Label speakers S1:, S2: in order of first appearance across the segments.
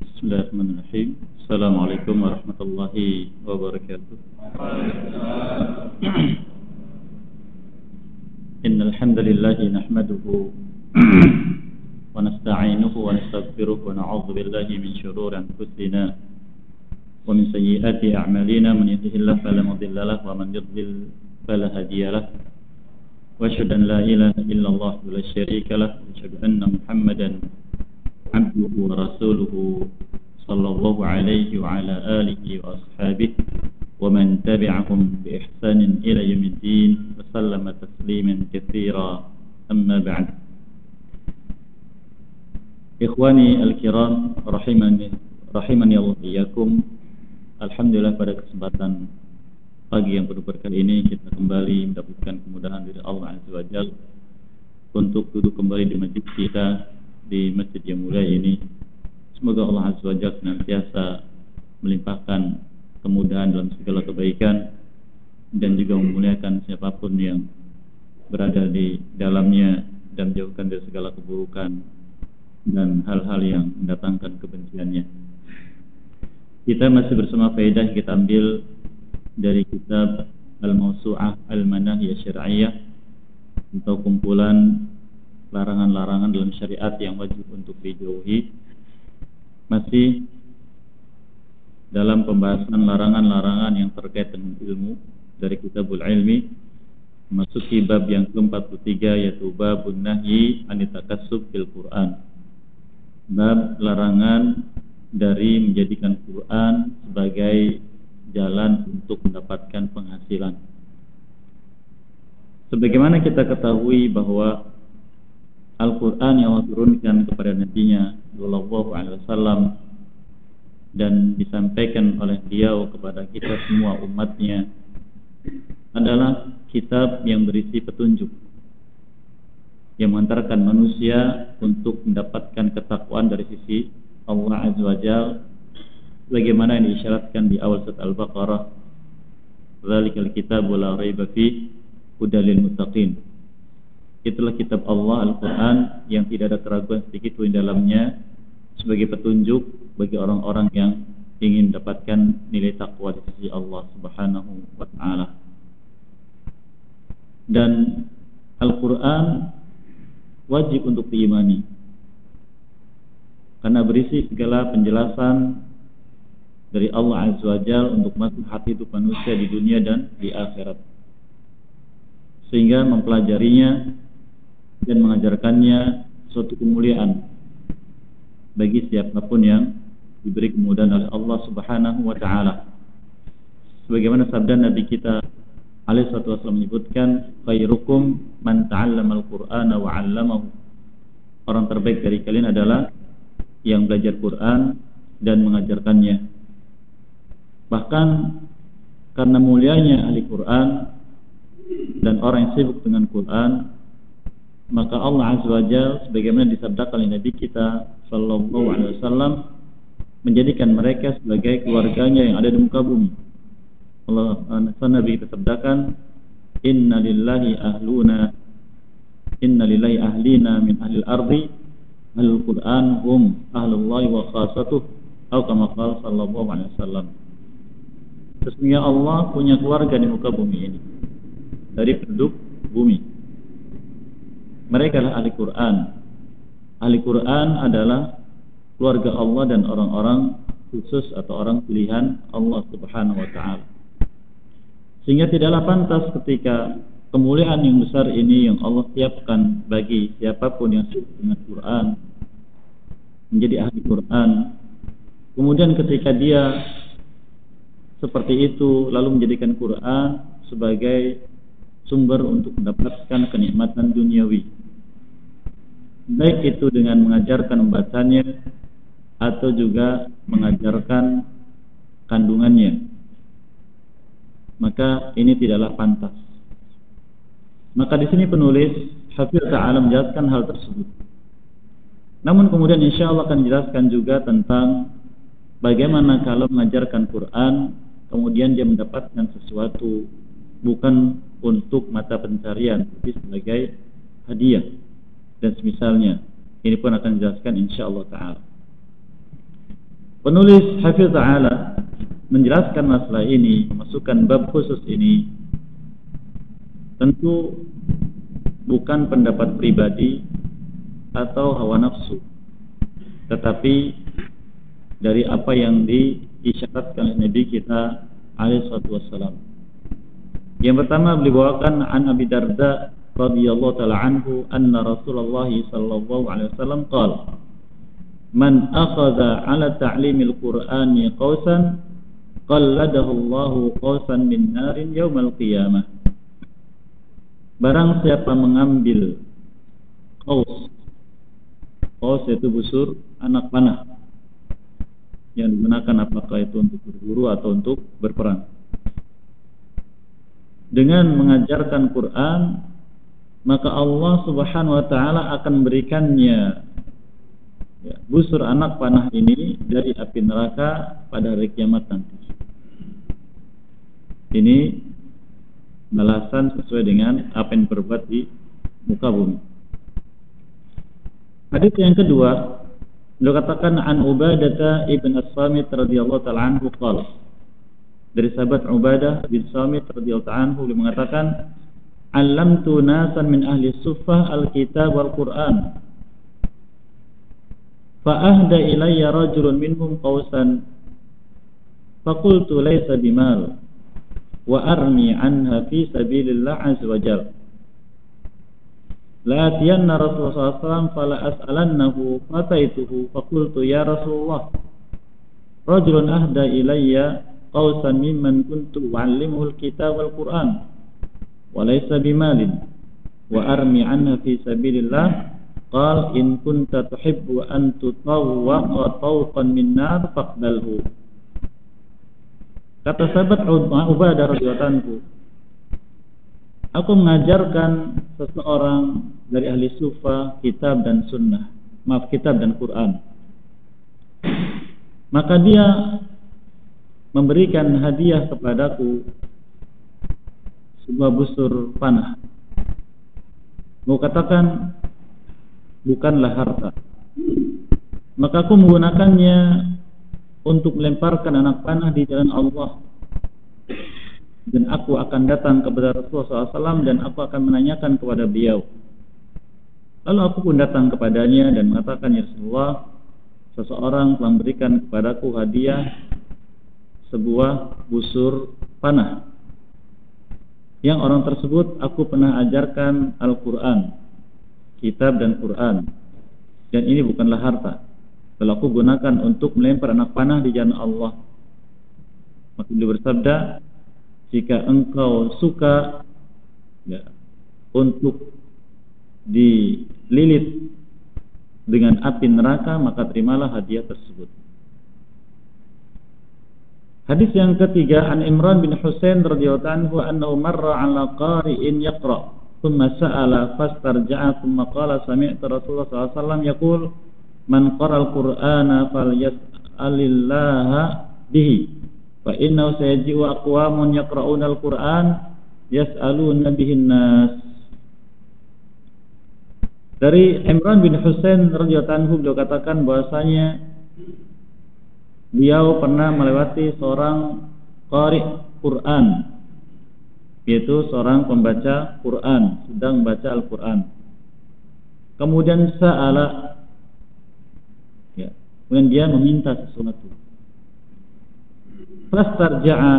S1: Bismillahirrahmanirrahim. Assalamualaikum warahmatullahi wabarakatuh. Innal hamdalillah nahmaduhu wa nasta'inuhu wa nastaghfiruh wa na'udzu billahi min shururi anfusina wa min sayyiati a'malina. Man yahdihillahu fala mudilla lahu wa man yudlil fala hadiya lahu. Wa asyhadu an la ilaha illallah wa la syarika lahu wa asyhadu anna Muhammadan abduhu wa rasuluhu sallallahu alaihi wa ala alihi wa ashabihi wa man tabi'ahum bi ihsanin ila yaumiddin wa sallama tasliman katsira. Amma ba'd. Ikhwani al-kiram rahimani Allah iyyakum. Alhamdulillah, pada kesempatan pagi yang penuh berkah ini kita kembali mendapatkan kemudahan dari Allah Azza wa Jalla untuk duduk kembali di masjid kita, di masjid yang mulia ini. Semoga Allah Azza wa Jalla senantiasa melimpahkan kemudahan dalam segala kebaikan dan juga memuliakan siapapun yang berada di dalamnya dan jauhkan dari segala keburukan dan hal-hal yang mendatangkan kebenciannya. Kita masih bersama faedah yang kita ambil dari kitab Al-Mawsu'ah Al-Manahiyah Syar'iyyah, atau kumpulan larangan-larangan dalam syariat yang wajib untuk dijauhi. Masih dalam pembahasan larangan-larangan yang terkait dengan ilmu dari Kitabul Ilmi, memasuki bab yang ke-43, yaitu babun nahyi anit takassub fil Quran. Bab larangan dari menjadikan Quran sebagai jalan untuk mendapatkan penghasilan. Sebagaimana kita ketahui bahwa Al-Quran yang Allah turunkan kepada Nabi-Nya Sallallahu Alaihi Wasallam dan disampaikan oleh beliau kepada kita semua umatnya adalah kitab yang berisi petunjuk yang mengantarkan manusia untuk mendapatkan ketakwaan dari sisi Allah Azza wa Jalla, bagaimana yang diisyaratkan di awal surat Al-Baqarah, "Dzalikal kitabu la raiba fihi hudal lil muttaqin." Itulah kitab Allah, Al-Quran, yang tidak ada keraguan sedikit pun di dalamnya, sebagai petunjuk bagi orang-orang yang ingin mendapatkan nilai takwa di sisi Allah Subhanahu wa ta'ala. Dan Al-Quran wajib untuk diimani karena berisi segala penjelasan dari Allah Azza wa Jalla untuk maslahat hidup manusia di dunia dan di akhirat, sehingga mempelajarinya dan mengajarkannya suatu kemuliaan bagi siapapun yang diberi kemudahan oleh Allah Subhanahu wa ta'ala. Sebagaimana sabda Nabi kita alaihi salatu wasallam menyebutkan, "Khairukum man ta'allama al-Qur'ana wa 'allamahu." Orang terbaik dari kalian adalah yang belajar Quran dan mengajarkannya. Bahkan karena mulianya ahli Quran dan orang yang sibuk dengan Quran, maka Allah Azza wa Jalla sebagaimana disabdakan oleh Nabi kita Sallallahu Alaihi Wasallam menjadikan mereka sebagai keluarganya yang ada di muka bumi. Allah Nabi kita sabdakan, Inna lillahi ahlina min ahlil ardi ahlul Quran hum ahlullahi wa khasatuh, atau kama qala Sallallahu Alaihi Wasallam." Sesungguhnya Allah punya keluarga di muka bumi ini dari penduduk bumi. Mereka adalah ahli Quran. Ahli Quran adalah keluarga Allah dan orang-orang khusus atau orang pilihan Allah Subhanahu wa ta'ala. Sehingga tidaklah pantas ketika kemuliaan yang besar ini yang Allah siapkan bagi siapapun yang sibuk dengan Quran, menjadi ahli Quran, kemudian ketika dia seperti itu lalu menjadikan Quran sebagai sumber untuk mendapatkan kenikmatan duniawi, baik itu dengan mengajarkan membacanya atau juga mengajarkan kandungannya, maka ini tidaklah pantas. Maka di sini penulis Hafidz Ta'ala menjelaskan hal tersebut. Namun kemudian insya Allah akan dijelaskan juga tentang bagaimana kalau mengajarkan Quran kemudian dia mendapatkan sesuatu bukan untuk mata pencarian, tapi sebagai hadiah dan semisalnya. Ini pun akan dijelaskan insyaallah ta'ala. Penulis Hafiz Ta'ala menjelaskan masalah ini, memasukkan bab khusus ini, tentu bukan pendapat pribadi atau hawa nafsu, tetapi dari apa yang diisyaratkan oleh Nabi kita alaihi wassalam. Yang pertama beliau bawakan an Abi Darda radhiyallahu taala anhu anna Rasulullah sallallahu alaihi wasallam qala man akhadha ala ta'limil Qur'ani qausan qalladahu Allahu qausan min narin yaumal qiyamah. Barang siapa mengambil qaus itu busur anak panah yang digunakan apakah itu untuk berburu atau untuk berperang, dengan mengajarkan Quran, maka Allah Subhanahu wa taala akan memberikannya busur anak panah ini dari api neraka pada hari kiamat nanti. Ini balasan sesuai dengan apa yang berbuat di muka bumi. Hadis yang kedua, beliau katakan an Ubadah ibn As-Samit radhiyallahu taala anhu qala, dari sahabat Ubadah bin Samit radhiyallahu anhu beliau mengatakan, "Allamtu nasan min ahli suffah al-kitab wal Qur'an. Fa ahda ilayya rajulun minhum qausan. Fa qultu laysa bimal wa armi anha fi sabilillah azza wa jalla. La atiyanna Rasulullah sallallahu alaihi wasallam fala as'alannahu fataituhu fa qultu ya Rasulullah rajulun ahda ilayya qausan mimman kuntu u'allimuhu al-kitab wal Qur'an wa laysa bimalin wa armi anha fi sabilillah qal in kunta tuhibbu an tutawwaqa tawqan min nar faqbalhu." Kata sahabat Ubadah radhiyallahu anhu, aku mengajarkan seseorang dari ahli sufa kitab dan sunnah, kitab dan Quran. Maka dia memberikan hadiah kepadaku sebuah busur panah. Mau katakan bukanlah harta. Maka aku menggunakannya untuk melemparkan anak panah di jalan Allah. Dan aku akan datang kepada Rasulullah SAW dan aku akan menanyakan kepada beliau. Lalu aku pun datang kepadanya dan mengatakan, ya Rasulullah, seseorang telah memberikan kepadaku hadiah sebuah busur panah, yang orang tersebut aku pernah ajarkan Al-Quran, kitab dan Quran, dan ini bukanlah harta. Lalu aku gunakan untuk melempar anak panah di jalan Allah. Maka beliau bersabda, jika engkau suka untuk dililit dengan api neraka, maka terimalah hadiah tersebut. Hadis yang ketiga, an Imran bin Husain radhiyallahu anhu annahu marra 'ala qari'in yaqra thumma sa'ala fastarja'a thumma qala sami'tu Rasulullah sallallahu alaihi wasallam yaqul man qara'al Qur'ana falyas'alillaha bihi fa innahu sayaji'u aqwamun yaqra'una al-Qur'an yas'aluna bihin nas. Dari Imran bin Husain radhiyallahu anhu beliau katakan bahwasanya beliau pernah melewati seorang qari Quran, yaitu seorang pembaca Quran, sedang membaca Al-Quran. Kemudian sa'ala, kemudian dia meminta sesuatu. Fastarja'a,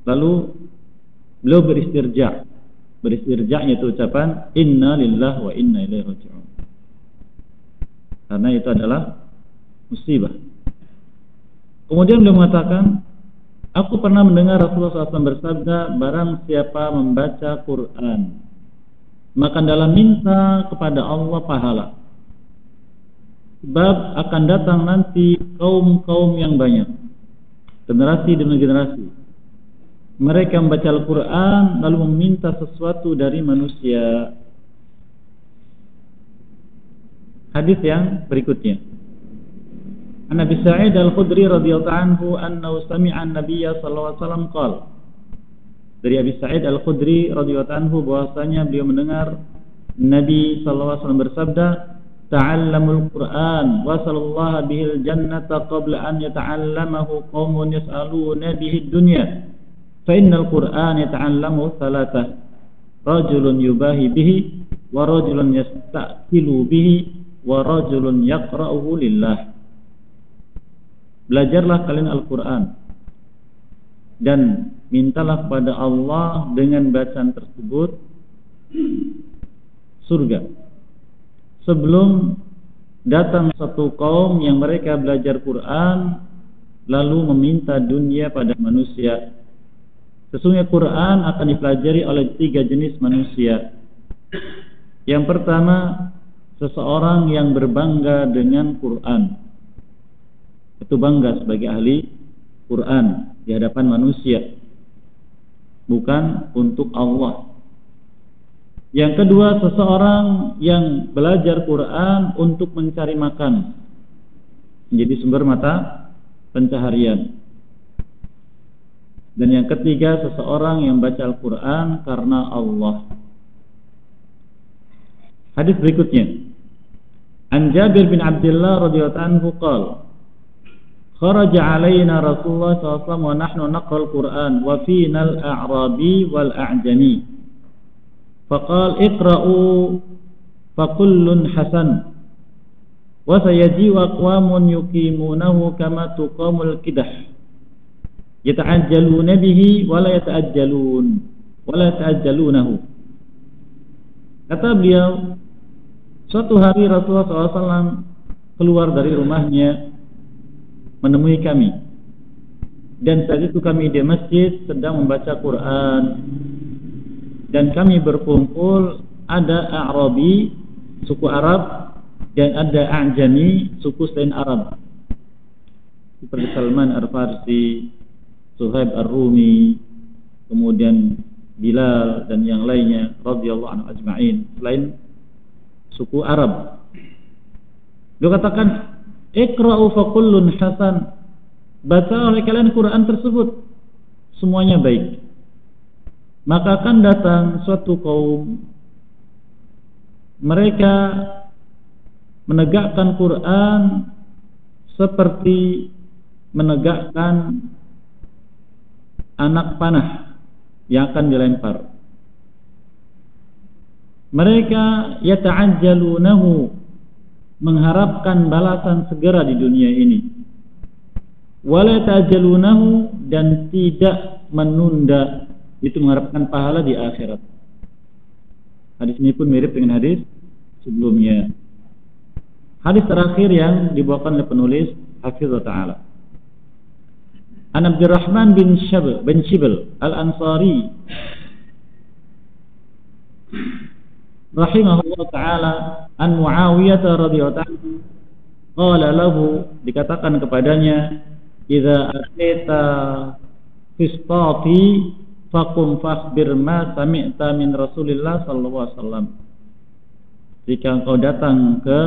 S1: lalu beliau beristirja'. Beristirja' itu ucapan inna lillahi wa inna ilaihi raji'un, karena itu adalah musibah. Kemudian beliau mengatakan, aku pernah mendengar Rasulullah SAW bersabda, barang siapa membaca Quran, maka dalam minta kepada Allah pahala. Sebab akan datang nanti kaum-kaum yang banyak, generasi demi generasi, mereka membaca Al-Quran lalu meminta sesuatu dari manusia. Hadis yang berikutnya, an Abi Sa'id Al-Khudri radhiyallahu anhu annahu sami'a an-nabiyya sallallahu alaihi wasallam qala, dari Abi Sa'id Al-Khudri radhiyallahu anhu bahwasanya beliau mendengar Nabi sallallahu alaihi wasallam bersabda, ta'allamul Qur'an wa sallallahu bihil jannata qabla an yata'allamahu qaumun yas'aluna bihi dunya fa innal Qur'an yata'allamu thalatha rajulun yubahi bihi wa rajulun yasta'kilu bihi wa rajulun yaqra'uhu lillah. Belajarlah kalian Al-Quran dan mintalah kepada Allah dengan bacaan tersebut surga sebelum datang satu kaum yang mereka belajar Quran lalu meminta dunia pada manusia. Sesungguhnya Quran akan dipelajari oleh 3 jenis manusia. Yang pertama, seseorang yang berbangga dengan Quran, itu bangga sebagai ahli Quran di hadapan manusia, bukan untuk Allah. Yang kedua, seseorang yang belajar Quran untuk mencari makan, menjadi sumber mata pencaharian. Dan yang ketiga, seseorang yang baca Al-Quran karena Allah. Hadis berikutnya, An Jabir bin Abdullah radhiyallahu anhu qala kharaja alaina Rasulullah sallallahu alaihi wasallam wa nahnu naqra'ul Qur'an wa fina al-a'rabi wal a'jami faqala iqra'u fakullun hasan wa sayaji'u aqwamun yuqimunahu kama tuqamul qidah yata'ajjaluna bihi wa la yata'ajjalunahu. Kata beliau, suatu hari Rasulullah SAW keluar dari rumahnya menemui kami, dan saat itu kami di masjid sedang membaca Quran, dan kami berkumpul, ada A'rabi suku Arab dan ada A'jami suku selain Arab, seperti Salman Al-Farsi, Suhaib Ar-Rumi, kemudian Bilal dan yang lainnya radhiyallahu anhu ajma'in selain suku Arab. Dia katakan, iqra'u fakullun hasan, baca oleh kalian Quran tersebut, semuanya baik. Maka akan datang suatu kaum, mereka menegakkan Quran seperti menegakkan anak panah yang akan dilempar. Mereka yata'ajjalunahu, mengharapkan balasan segera di dunia ini, wala ta'jalunahu, dan tidak menunda, itu mengharapkan pahala di akhirat. Hadis ini pun mirip dengan hadis sebelumnya. Hadis terakhir yang dibawakan oleh penulis hafizah ta'ala, An Abdurrahman bin Shibl Al-Ansari rahimahullah ta'ala an Muawiyah radhiyallahu anhu qala lahu, dikatakan kepadanya, idza atita fistati faqum fakhbir ma sami'ta min Rasulillah sallallahu alaihi wasallam. Jika engkau datang ke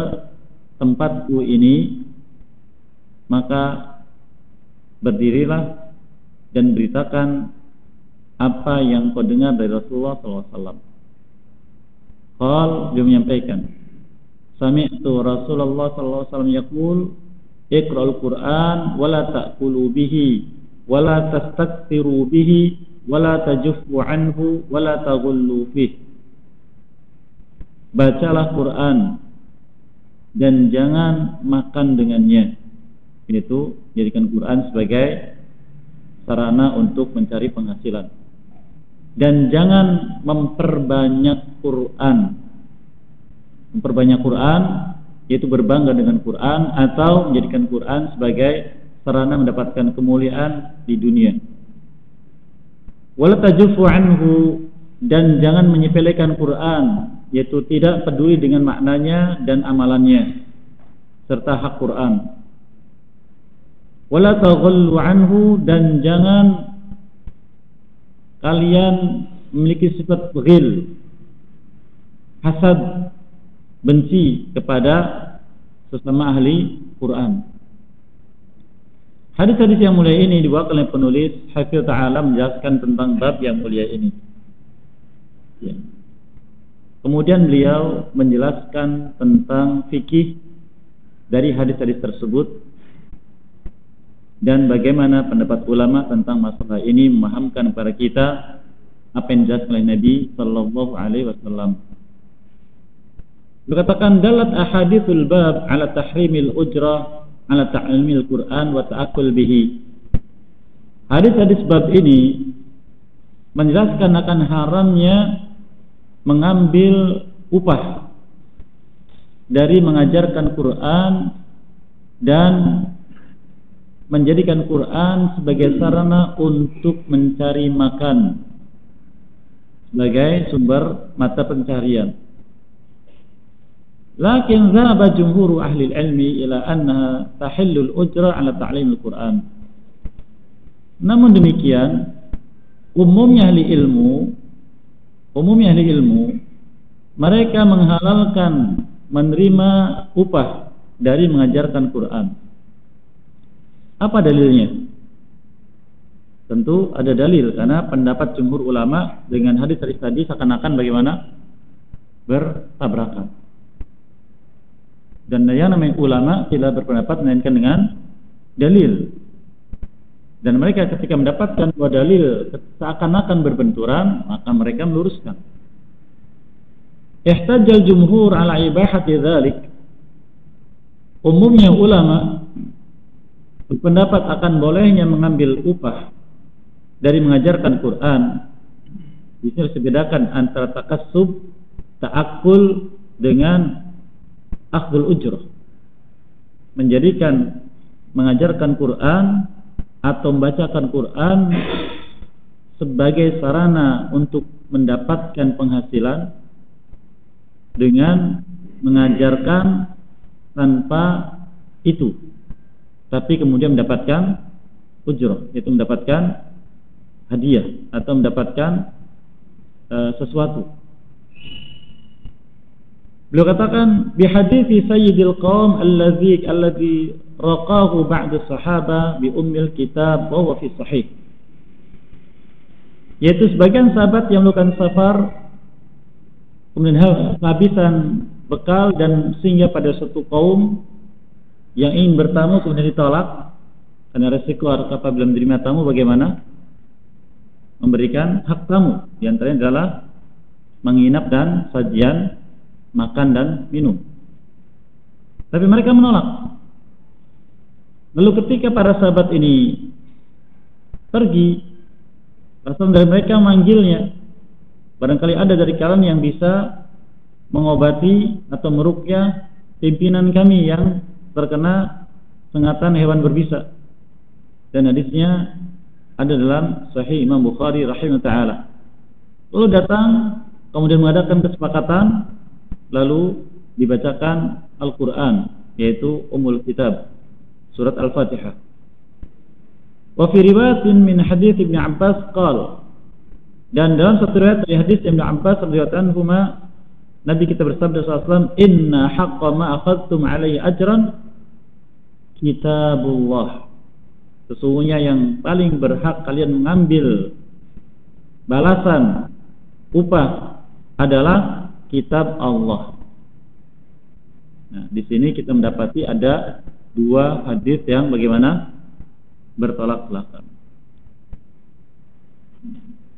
S1: tempatku ini, maka berdirilah dan beritakan apa yang kau dengar dari Rasulullah sallallahu alaihi wasallam. Qal, dia menyampaikan, sami'tu Rasulullah sallallahu alaihi wasallam yaqul, iqra'ul Qur'an wa la ta'kulu bihi wa la tastakthiru bihi wa la tajuffu anhu wa la taghullu fihi. Bacalah Quran dan jangan makan dengannya. Ini tuh jadikan Quran sebagai sarana untuk mencari penghasilan. Dan jangan memperbanyak Quran. Memperbanyak Quran yaitu berbangga dengan Quran atau menjadikan Quran sebagai sarana mendapatkan kemuliaan di dunia. Wala tajufu anhu, dan jangan menyepelekan Quran, yaitu tidak peduli dengan maknanya dan amalannya serta hak Quran. Wala taghullu anhu, dan jangan kalian memiliki sifat ghil, hasad, benci kepada sesama ahli Quran. Hadis-hadis yang mulia ini dibawakan oleh penulis Hafiz Ta'ala menjelaskan tentang bab yang mulia ini. Ya. Kemudian beliau menjelaskan tentang fikih dari hadis-hadis tersebut dan bagaimana pendapat ulama tentang masalah ini, memahamkan kepada kita apa yang dijelaskan oleh Nabi sallallahu alaihi wasallam. Dikatakan dalat ahadithul bab ala tahrimil ujrah ala ta'limil Quran wa ta'akkul bihi. Hadis-hadis bab ini menjelaskan akan haramnya mengambil upah dari mengajarkan Quran dan menjadikan Quran sebagai sarana untuk mencari makan, sebagai sumber mata pencarian. Lakin dhahaba jumhur ahli ilmi ila annaha tahillul ujra ala ta'limil Quran. Namun demikian, umumnya ahli ilmu mereka menghalalkan menerima upah dari mengajarkan Quran. Apa dalilnya? Tentu ada dalil, karena pendapat jumhur ulama dengan hadis-hadis tadi seakan-akan bagaimana? Bertabrakan. Dan yang namanya ulama tidak berpendapat melainkan dengan dalil. Dan mereka ketika mendapatkan dua dalil seakan-akan berbenturan, maka mereka meluruskan. Ihtajjal jumhur ala ibahati dzalik. Umumnya ulama berpendapat akan bolehnya mengambil upah dari mengajarkan Quran. Di sini harus dibedakan antara takassub, ta'akkul dengan akhdul ujrah. Menjadikan mengajarkan Quran atau membacakan Quran sebagai sarana untuk mendapatkan penghasilan dengan mengajarkan tanpa itu, tapi kemudian mendapatkan ujrah, yaitu mendapatkan hadiah atau mendapatkan sesuatu. Beliau katakan bi hadithi sayyidil qaum alladhi raqahu ba'da sahaba bi ummil kitab wa huwa fi sahih. Yaitu sebagian sahabat yang melakukan safar kemudian kehabisan bekal dan singgah pada suatu kaum yang ingin bertamu kemudian ditolak karena resiko apabila menerima tamu bagaimana? Memberikan hak tamu, di antaranya adalah menginap dan sajian makan dan minum. Tapi mereka menolak. Lalu ketika para sahabat ini pergi, Rasul dari mereka memanggilnya. Barangkali ada dari kalian yang bisa mengobati atau meruqyah pimpinan kami yang terkena sengatan hewan berbisa. Dan hadisnya ada dalam Sahih Imam Bukhari rahimahullah taala. Lalu datang kemudian mengadakan kesepakatan, lalu dibacakan Al-Quran, yaitu Ummul Kitab, surat Al-Fatihah. Wa fi riwayatin min hadits Ibnu Abbas qala, dan dalam satu riwayat dari hadis Ibnu Abbas radhiyallahu anhu, Nabi kita bersabda sallallahu, inna haqqa ma akhadtum alaihi ajran kitabullah. Sesungguhnya yang paling berhak kalian mengambil balasan upah adalah kitab Allah. Nah, di sini kita mendapati ada dua hadis yang bagaimana? Bertolak belakang.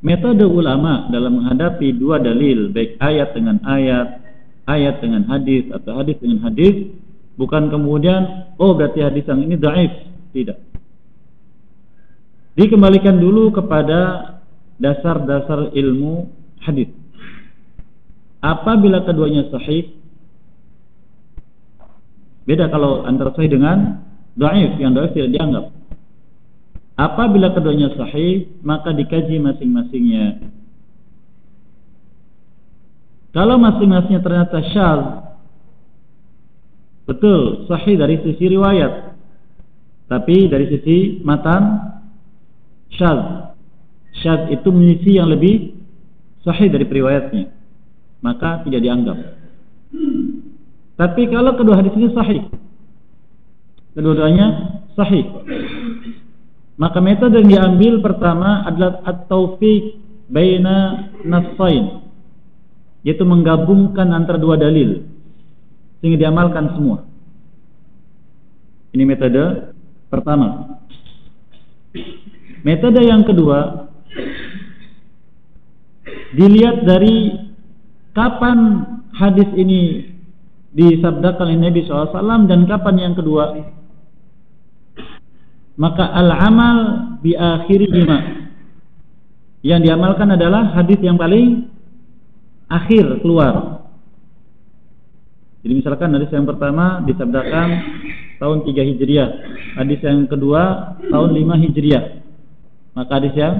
S1: Metode ulama dalam menghadapi dua dalil, baik ayat dengan ayat, ayat dengan hadis atau hadis dengan hadis, bukan kemudian berarti hadis yang ini dhaif, tidak. Dikembalikan dulu kepada dasar-dasar ilmu hadis. Apabila keduanya sahih, beda kalau antara sahih dengan dhaif, yang dhaif tidak dianggap. Apabila keduanya sahih, maka dikaji masing-masingnya. Kalau masing-masingnya ternyata syadz, betul sahih dari sisi riwayat, tapi dari sisi matan syadz. Syadz itu mengisi yang lebih sahih dari periwayatnya, maka tidak dianggap. Tapi kalau kedua hadis ini sahih, kedua-duanya sahih, maka metode yang diambil pertama adalah at-taufiq baina nassain, yaitu menggabungkan antara dua dalil sehingga diamalkan semua. Ini metode pertama. Metode yang kedua, dilihat dari kapan hadis ini disabdakan oleh Nabi SAW dan kapan yang kedua. Maka al-amal bi akhirihima, yang diamalkan adalah hadis yang paling akhir keluar. Jadi misalkan hadis yang pertama disabdakan tahun 3 Hijriah, hadis yang kedua tahun 5 Hijriah, maka hadis yang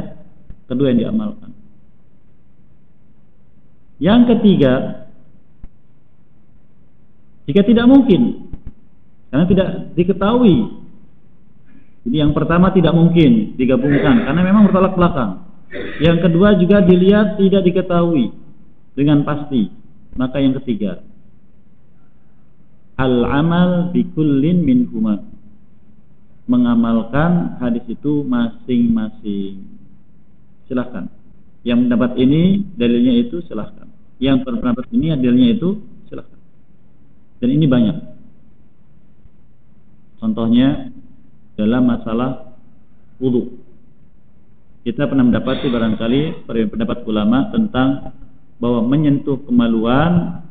S1: kedua yang diamalkan. Yang ketiga, jika tidak mungkin karena tidak diketahui, jadi yang pertama tidak mungkin digabungkan karena memang bertolak belakang. Yang kedua juga dilihat tidak diketahui dengan pasti, maka yang ketiga, al-amal bi kullin minhuma, mengamalkan hadis itu masing-masing. Silahkan. Yang pendapat ini dalilnya itu silahkan. Yang pendapat ini dalilnya itu silahkan. Dan ini banyak. Contohnya dalam masalah wudu. Kita pernah mendapati barangkali pendapat ulama tentang bahwa menyentuh kemaluan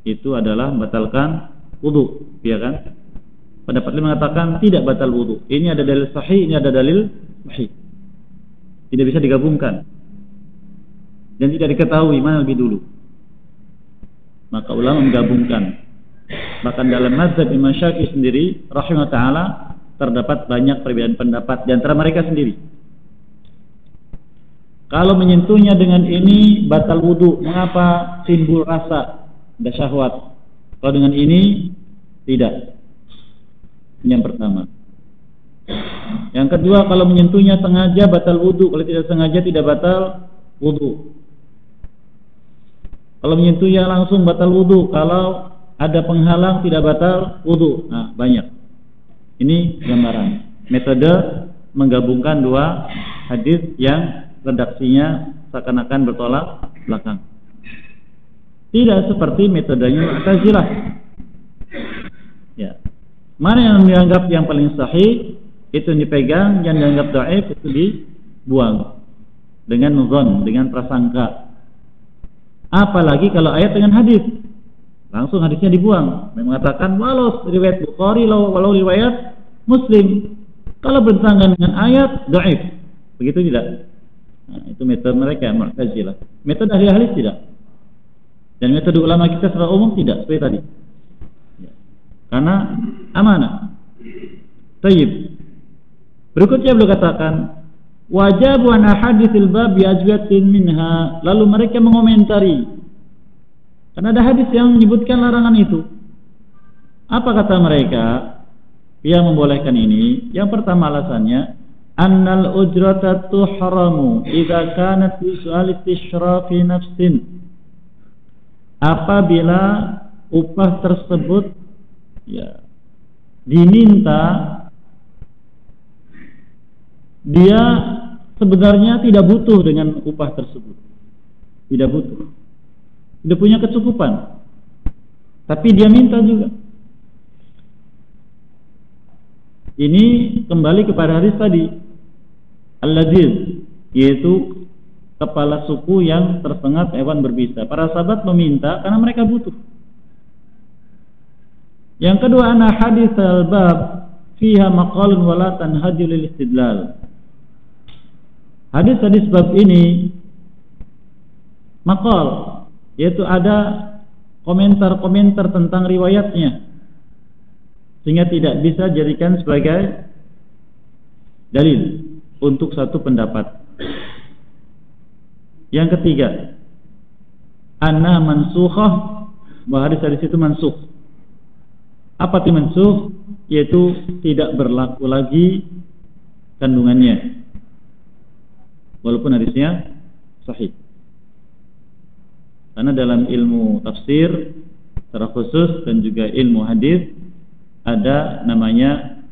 S1: itu adalah membatalkan wudu, ya kan? Pendapat lain mengatakan tidak batal wudu. Ini ada dalil sahih, ini ada dalil sahih. Tidak bisa digabungkan. Dan tidak diketahui mana lebih dulu. Maka ulama menggabungkan. Bahkan dalam mazhab Imam Syafi'i sendiri rahimahullah taala terdapat banyak perbedaan pendapat di antara mereka sendiri. Kalau menyentuhnya dengan ini batal wudu, mengapa timbul rasa ada syahwat? Kalau dengan ini tidak. Ini yang pertama. Yang kedua, kalau menyentuhnya sengaja batal wudu, kalau tidak sengaja tidak batal wudu. Kalau menyentuhnya langsung batal wudu, kalau ada penghalang tidak batal wudu. Nah, banyak. Ini gambaran metode menggabungkan dua hadis yang redaksinya seakan-akan bertolak belakang. Tidak seperti metodenya Mu'tazilah. Ya. Mana yang dianggap yang paling sahih itu dipegang, yang dianggap dhaif itu dibuang dengan nuzon, dengan prasangka. Apalagi kalau ayat dengan hadis, langsung hadisnya dibuang. Mengatakan walau riwayat Bukhari, walau riwayat Muslim, kalau bertentangan dengan ayat dhaif. Begitu tidak? Nah, itu metode mereka Mu'tazilah. Metode ahli hadis tidak. Dan metode ulama kita secara umum tidak seperti tadi. Karena amanah. Tayyib. Berikutnya beliau katakan wajib an ahaditsil bab bi ajwatin minha. Lalu mereka mengomentari. Karena ada hadis yang menyebutkan larangan itu. Apa kata mereka yang membolehkan ini? Yang pertama alasannya annal ujrata tuhramu idza kanat fi su'al istishrafi nafsin. Apabila upah tersebut ya diminta, dia sebenarnya tidak butuh dengan upah tersebut, tidak butuh, tidak punya kecukupan, tapi dia minta juga. Ini kembali kepada hadis tadi al-ladil, yaitu kepala suku yang tersengat hewan berbisa. Para sahabat meminta karena mereka butuh. Yang kedua, ana hadis al-bab fiha maqalun wa la tanhaju lil istidlal. Hadis-hadis bab ini maqal, yaitu ada komentar-komentar tentang riwayatnya, sehingga tidak bisa dijadikan sebagai dalil untuk satu pendapat. Yang ketiga, anna mansukhah, bahwa hadis-hadis itu mansukh. Apa itu mansukh? Yaitu tidak berlaku lagi kandungannya, walaupun hadisnya sahih. Karena dalam ilmu tafsir secara khusus dan juga ilmu hadis ada namanya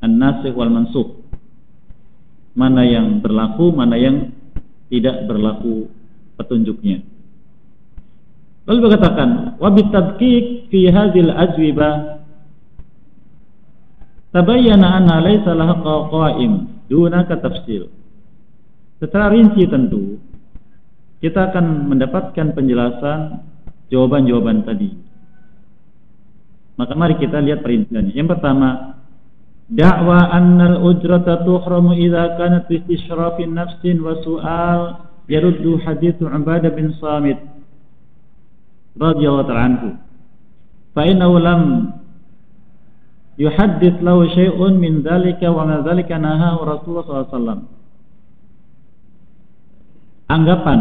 S1: an-nasikh wal mansukh. Mana yang berlaku, mana yang tidak berlaku petunjuknya. Lalu berkatakan, wa bitadqiq fi hadhil ajwibah tabayyana anna laysa laha qa'im duna tafsil. Setelah rinci tentu kita akan mendapatkan penjelasan jawaban-jawaban tadi. Maka mari kita lihat perinciannya. Yang pertama, da'wa annal ujrata tuhramu idza kanat bi istishrafin nafsin wa su'al yaruddu hadits Ubadah bin Samit radhiyallahu ta'ala anhu. Fa innahu lam yuhaddits lahu syai'un min dzalika wa ma dzalika nahahu Rasulullah sallallahu alaihi wasallam. Anggapan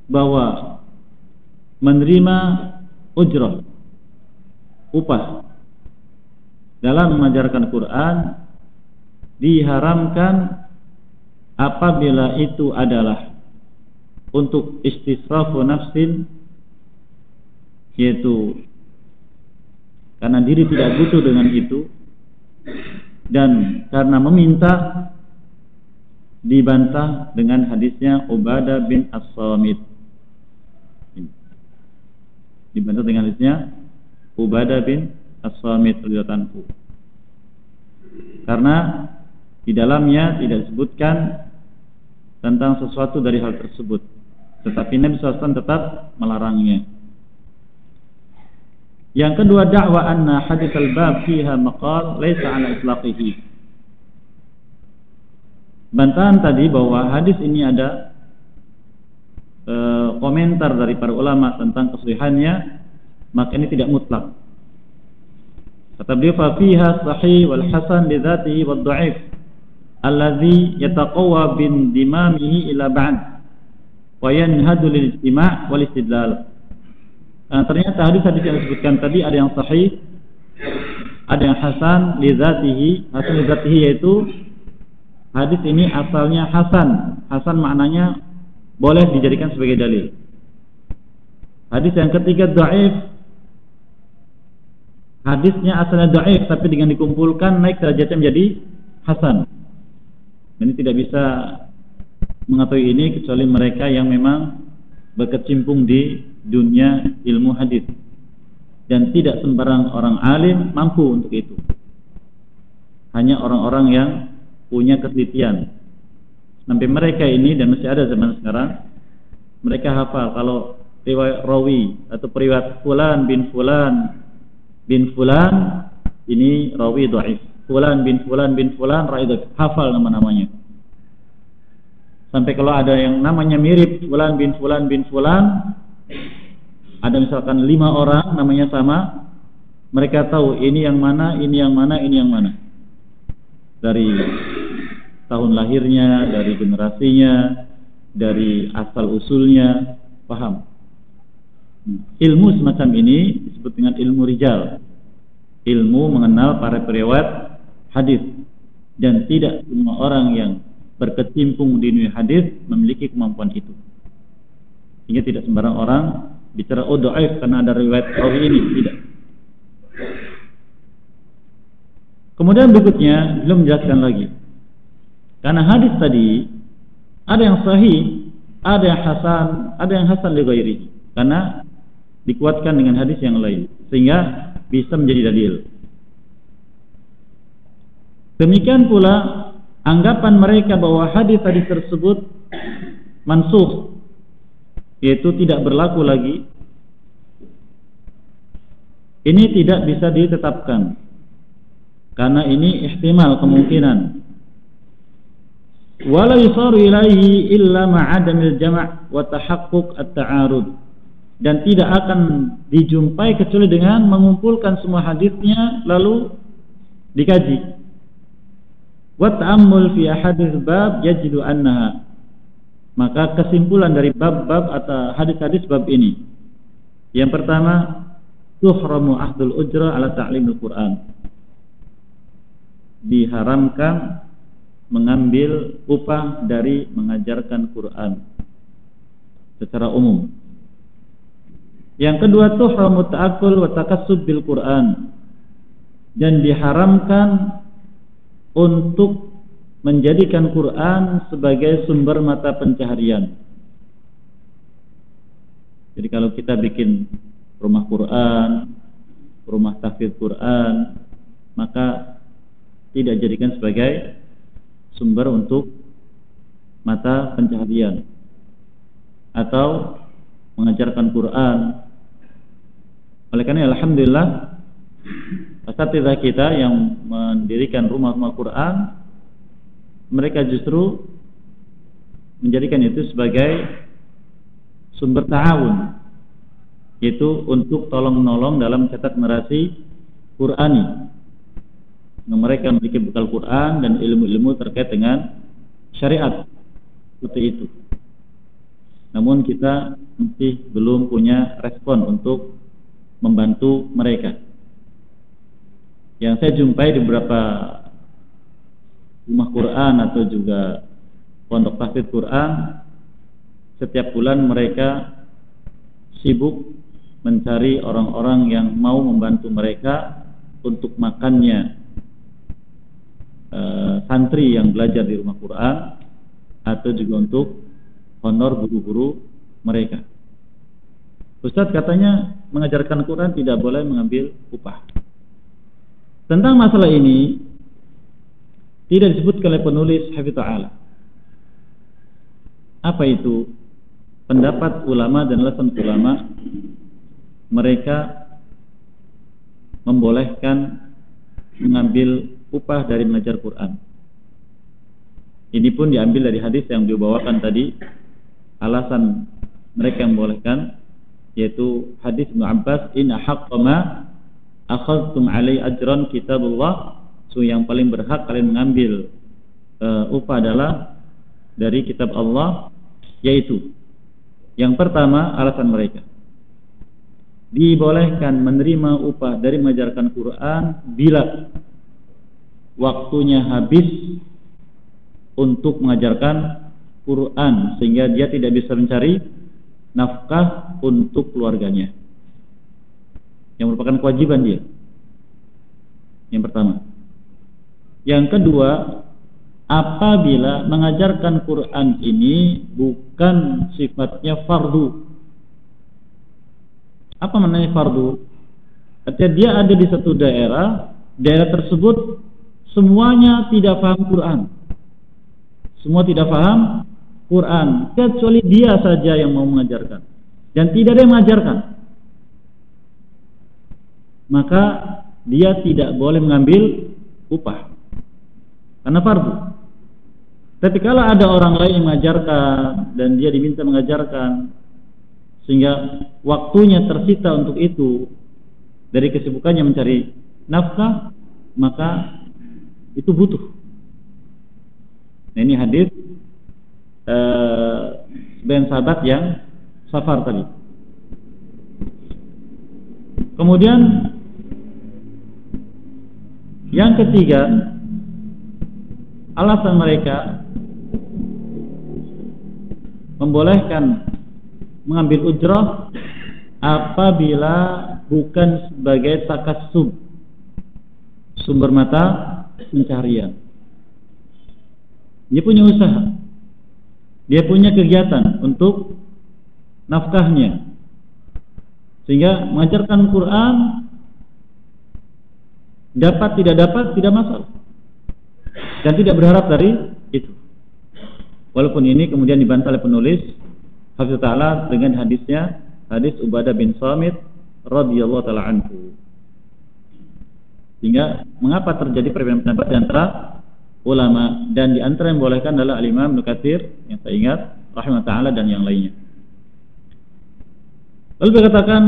S1: bahwa menerima ujrah, upah dalam mengajarkan Quran diharamkan apabila itu adalah untuk istisrafu nafsin, yaitu karena diri tidak butuh dengan itu, dan karena meminta, dibantah dengan hadisnya Ubadah bin As-Samit. Dibantah dengan hadisnya Ubadah bin As-Samit radhiyallahu anhu. Karena di dalamnya tidak disebutkan tentang sesuatu dari hal tersebut, tetapi Nabi SAW tetap melarangnya. Yang kedua, da'wa anna hadits al-bab fiha maqal laisa ala itlaqihi. Bantahan tadi bahwa hadis ini ada komentar dari para ulama tentang kesulihannya, maka ini tidak mutlak. Kata beliau, fa fiha sahih wal hasan li dzatihi wad dha'if alladhi yataqawwa bin dimamihi ila ba'd wa yanhadu lil istima' wal istidlal. Ternyata hadis-hadis yang disebutkan tadi ada yang sahih, ada yang hasan li dzatihi. Hasan li dzatihi yaitu hadis ini asalnya hasan. Hasan maknanya boleh dijadikan sebagai dalil. Hadis yang ketiga dhaif. Hadisnya asalnya dhaif, tapi dengan dikumpulkan naik derajatnya menjadi hasan. Ini tidak bisa mengetahui ini kecuali mereka yang memang berkecimpung di dunia ilmu hadis, dan tidak sembarang orang alim mampu untuk itu. Hanya orang-orang yang punya ketelitian. Sampai mereka ini, dan masih ada zaman sekarang, mereka hafal kalau riwayat rawi atau periwayat fulan bin fulan bin fulan ini rawi dhaif, fulan bin fulan bin fulan rawi dhaif, hafal nama-namanya. Sampai kalau ada yang namanya mirip fulan bin fulan bin fulan, ada misalkan 5 orang namanya sama, mereka tahu ini yang mana, ini yang mana, ini yang mana, dari tahun lahirnya, dari generasinya, dari asal usulnya, paham. Ilmu semacam ini disebut dengan ilmu rijal, ilmu mengenal para periwayat hadis, dan tidak semua orang yang berkecimpung di dunia hadis memiliki kemampuan itu. Sehingga tidak sembarang orang bicara dhaif karena ada riwayat rawi ini, tidak. Kemudian berikutnya belum menjelaskan lagi, karena hadis tadi ada yang sahih, ada yang hasan, ada yang hasan li ghairihi, karena dikuatkan dengan hadis yang lain sehingga bisa menjadi dalil. Demikian pula anggapan mereka bahwa hadis-hadis tersebut mansukh, yaitu tidak berlaku lagi, ini tidak bisa ditetapkan karena ini ihtimal, kemungkinan. Wala yusaru ilaihi illa ma'adamil jama' wa tahaqquq at-ta'arud, dan tidak akan dijumpai kecuali dengan mengumpulkan semua hadisnya lalu dikaji. Wa ta'ammul fi ahadits bab yajidu annaha, maka kesimpulan dari bab-bab atau hadis-hadis bab ini, yang pertama, tuhramu ahdul ujra ala ta'limil Quran, diharamkan mengambil upah dari mengajarkan Quran secara umum. Yang kedua, tuhramu ta'akkul wa takassub bil Quran, dan diharamkan untuk menjadikan Quran sebagai sumber mata pencaharian. Jadi kalau kita bikin rumah Quran, rumah tahfidz Quran, maka tidak jadikan sebagai sumber untuk mata pencaharian atau mengajarkan Quran. Oleh karena alhamdulillah asatidzah kita yang mendirikan rumah-rumah Quran, mereka justru menjadikan itu sebagai sumber ta'awun, yaitu untuk tolong-menolong dalam cetak narasi Qurani. Mereka memiliki bekal Quran dan ilmu-ilmu terkait dengan syariat seperti itu. Namun kita masih belum punya respon untuk membantu mereka. Yang saya jumpai di beberapa rumah Quran atau juga pondok tahfidz Quran, setiap bulan mereka sibuk mencari orang-orang yang mau membantu mereka untuk makannya santri yang belajar di rumah Quran atau juga untuk honor guru-guru mereka. Ustadz katanya mengajarkan Quran tidak boleh mengambil upah. Tentang masalah ini tidak disebutkan oleh penulis Hafidz Ta'ala. Apa itu? Pendapat ulama dan alasan ulama, mereka membolehkan mengambil upah dari mengajar Quran. Ini pun diambil dari hadis yang dibawakan tadi. Alasan mereka yang membolehkan yaitu hadis Ibnu Abbas, "Inna haqqa ma akhadtum alai ajran kitabullah." So yang paling berhak kalian mengambil upah adalah dari kitab Allah, yaitu yang pertama, alasan mereka dibolehkan menerima upah dari mengajarkan Quran bila waktunya habis untuk mengajarkan Quran sehingga dia tidak bisa mencari nafkah untuk keluarganya, yang merupakan kewajiban dia. Yang pertama. Yang kedua, apabila mengajarkan Quran ini bukan sifatnya fardu. Apa maknanya fardu? Artinya dia ada di satu daerah tersebut semuanya tidak paham Quran. Semua tidak paham Quran, kecuali dia saja yang mau mengajarkan. Dan tidak ada yang mengajarkan. Maka dia tidak boleh mengambil upah karena fardu. Tapi kalau ada orang lain yang mengajarkan dan dia diminta mengajarkan sehingga waktunya tersita untuk itu dari kesibukannya mencari nafkah, maka itu butuh. Nah, ini hadis sebagian sahabat yang safar tadi. Kemudian yang ketiga, alasan mereka membolehkan mengambil ujrah apabila bukan sebagai takassub, sumber mata pencaharian. Dia punya usaha, dia punya kegiatan untuk nafkahnya, sehingga mengajarkan Quran dapat tidak masalah, dan tidak berharap dari itu. Walaupun ini kemudian dibantah oleh penulis Hafidz Ta'ala dengan hadisnya, hadis Ubadah bin Samit radhiyallahu taala anhu. Sehingga mengapa terjadi perbedaan pendapat di antara ulama, dan di antara yang bolehkan adalah Al-Imam Ibnu Katsir yang saya ingat rahimahullah taala dan yang lainnya. Lalu dikatakan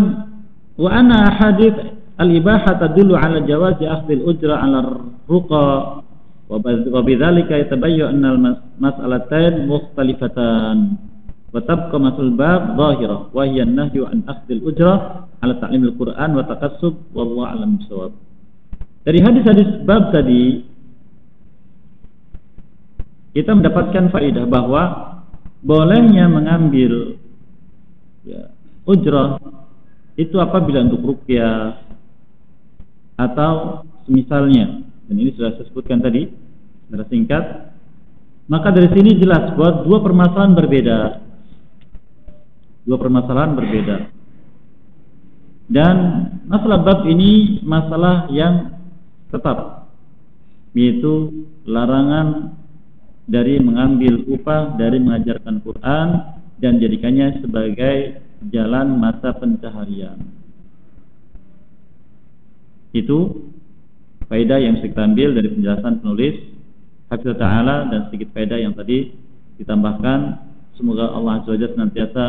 S1: wa ana hadits al-ibahah tadullu ala jawazi akhdhil ujra ala ruqa wa bidzalika yatabayyu anna al-mas'alatain mukhtalifatan wa tabqa masul bab dhahirah wa hiya an-nahyu an akhdhil ujra ala ta'limil Qur'an wa takassub wallahu a'lam bissawab. Dari hadis-hadis bab tadi kita mendapatkan faedah bahwa bolehnya mengambil ujrah itu apabila untuk ruqyah atau semisalnya, dan ini sudah saya sebutkan tadi secara singkat. Maka dari sini jelas bahwa dua permasalahan berbeda. Dua permasalahan berbeda. Dan masalah bab ini masalah yang tetap, yaitu larangan dari mengambil upah dari mengajarkan Quran dan jadikannya sebagai jalan mata pencaharian. Itu faedah yang kita ambil dari penjelasan penulis Hafizah Ta'ala, dan sedikit faedah yang tadi ditambahkan. Semoga Allah Azza wa Jalla senantiasa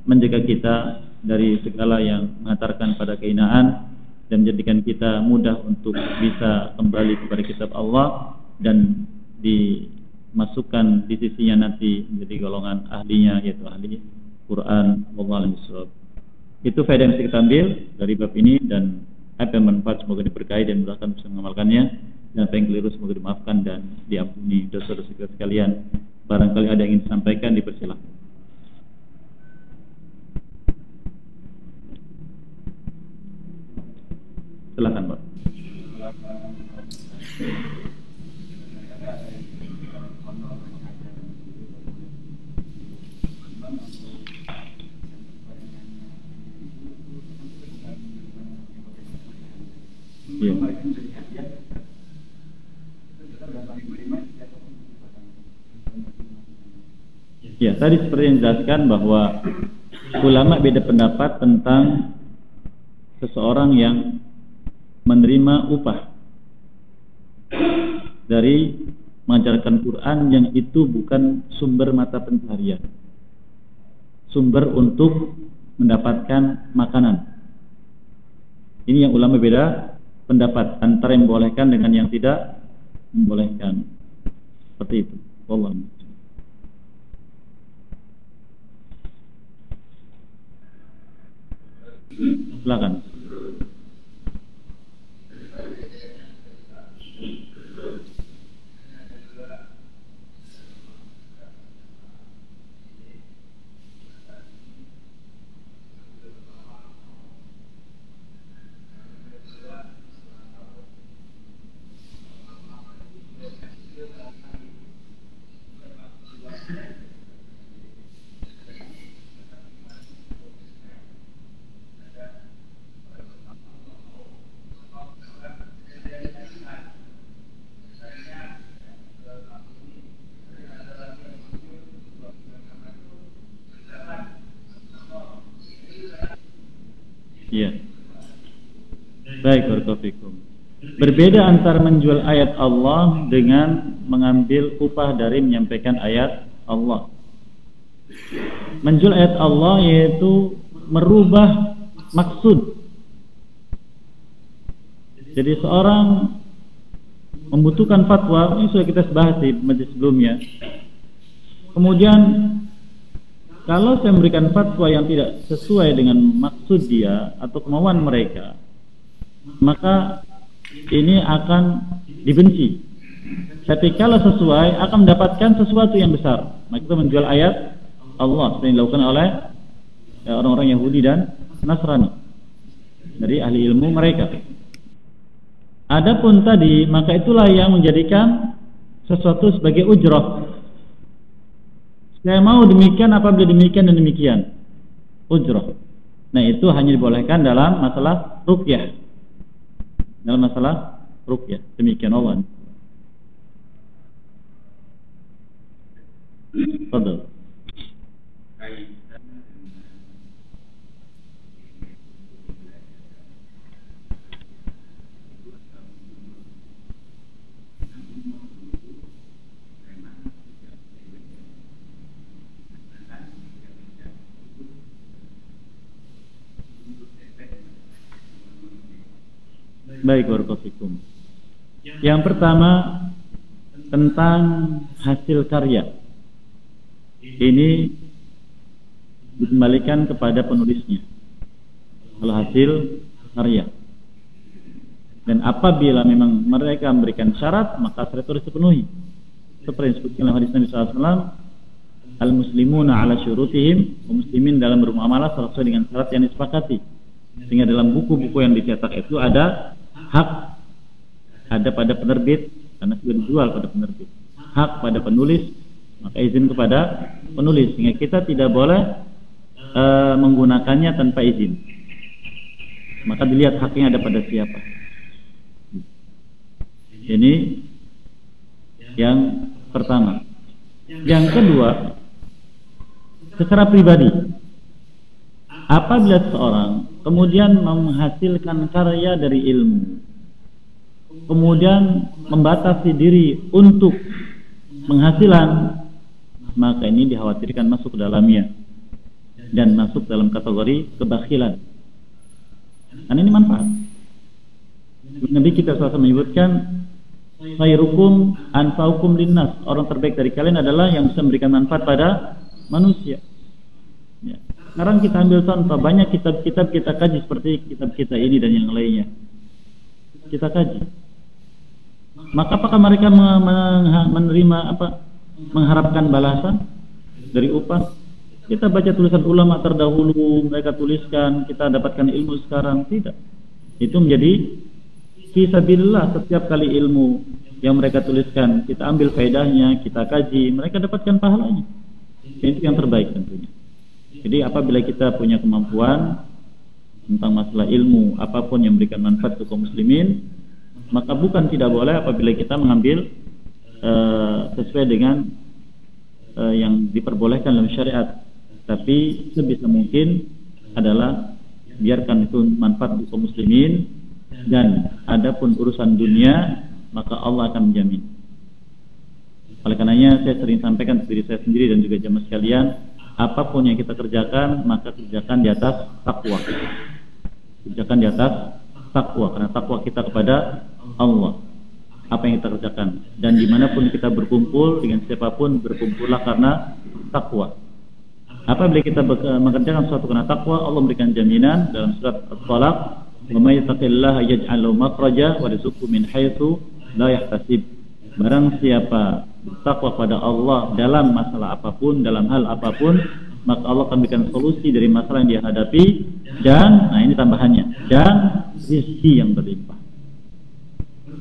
S1: menjaga kita dari segala yang mengantarkan pada kehinaan dan menjadikan kita mudah untuk bisa kembali kepada kitab Allah dan dimasukkan di sisinya nanti menjadi golongan ahlinya, yaitu ahli Quran. Wallahu a'lam. Itu faedah yang kita ambil dari bab ini, dan apa yang bermanfaat semoga diberkahi dan mudahkan bisa mengamalkannya, dan apa yang keliru semoga dimaafkan dan diampuni dosa-dosa kita sekalian. Barangkali ada yang ingin disampaikan, dipersilakan. Silakan, Pak. Ya. Ya, tadi seperti yang dijelaskan bahwa ulama beda pendapat tentang seseorang yang menerima upah dari mengajarkan Quran yang itu bukan sumber mata pencaharian, sumber untuk mendapatkan makanan. Ini yang ulama beda pendapat antara yang membolehkan dengan yang tidak membolehkan. Seperti itu. Wallahu. Silakan. Iya. Baik, barakallahu. Berbeda antara menjual ayat Allah dengan mengambil upah dari menyampaikan ayat Allah. Menjual ayat Allah yaitu merubah maksud. Jadi seorang membutuhkan fatwa, ini sudah kita bahas di majelis sebelumnya. Kemudian kalau saya memberikan fatwa yang tidak sesuai dengan maksud dia atau kemauan mereka, maka ini akan dibenci. Tapi kalau sesuai, akan mendapatkan sesuatu yang besar. Maka kita menjual ayat Allah seperti yang dilakukan oleh orang-orang Yahudi dan Nasrani dari ahli ilmu mereka. Adapun tadi, maka itulah yang menjadikan sesuatu sebagai ujrah. Saya mau demikian apabila demikian dan demikian, ujrah. Nah, itu hanya dibolehkan dalam masalah ruqyah. Dalam masalah ruqyah. Demikian Allah. Fadhil. Baik, barakallahu. Yang pertama tentang hasil karya. Ini dikembalikan kepada penulisnya. Kalau hasil karya. Dan apabila memang mereka memberikan syarat, maka syarat itu harus dipenuhi. Seperti yang disebutkan dalam hadis Nabi SAW, al-muslimuna ala syurutihim, muslimin dalam bermuamalah sesuai dengan syarat yang disepakati. Sehingga dalam buku-buku yang dicetak itu ada hak, ada pada penerbit karena sudah dijual pada penerbit, hak pada penulis, maka izin kepada penulis, sehingga kita tidak boleh menggunakannya tanpa izin, maka dilihat haknya ada pada siapa. Ini yang pertama. Yang kedua, secara pribadi, apabila seorang kemudian menghasilkan karya dari ilmu, kemudian membatasi diri untuk penghasilan, maka ini dikhawatirkan masuk ke dalamnya dan masuk dalam kategori kebakhilan. Karena ini manfaat. Nabi kita SAW menyebutkan, khairukum anfa'ukum linnas, orang terbaik dari kalian adalah yang bisa memberikan manfaat pada manusia. Ya. Sekarang kita ambil contoh, banyak kitab-kitab kita kaji seperti kitab kita ini dan yang lainnya. Kita kaji. Maka apakah mereka menerima mengharapkan balasan dari upah? Kita baca tulisan ulama terdahulu, mereka tuliskan, kita dapatkan ilmu sekarang. Tidak. Itu menjadi fisabilillah. Setiap kali ilmu yang mereka tuliskan, kita ambil faedahnya, kita kaji, mereka dapatkan pahalanya. Itu yang terbaik tentunya. Jadi apabila kita punya kemampuan tentang masalah ilmu, apapun yang memberikan manfaat untuk kaum muslimin, maka bukan tidak boleh apabila kita mengambil sesuai dengan yang diperbolehkan dalam syariat. Tapi sebisa mungkin adalah biarkan itu manfaat untuk kaum muslimin, dan adapun urusan dunia maka Allah akan menjamin. Oleh karenanya saya sering sampaikan diri saya sendiri dan juga jamaah sekalian, apapun yang kita kerjakan maka kerjakan di atas takwa. Kerjakan di atas takwa, karena takwa kita kepada Allah. Apa yang kita kerjakan dan dimanapun kita berkumpul dengan siapapun, berkumpullah karena takwa. Apabila kita mengerjakan sesuatu karena takwa, Allah memberikan jaminan dalam surat At-Talaq, "Wa may yattaqillaha yaj'al lahu makhraja wa yarzuqhu min haitsu la yahtasib." Barang siapa bertakwa pada Allah dalam masalah apapun, dalam hal apapun, maka Allah akan berikan solusi dari masalah yang dia hadapi, dan nah ini tambahannya, dan rezeki yang berlimpah.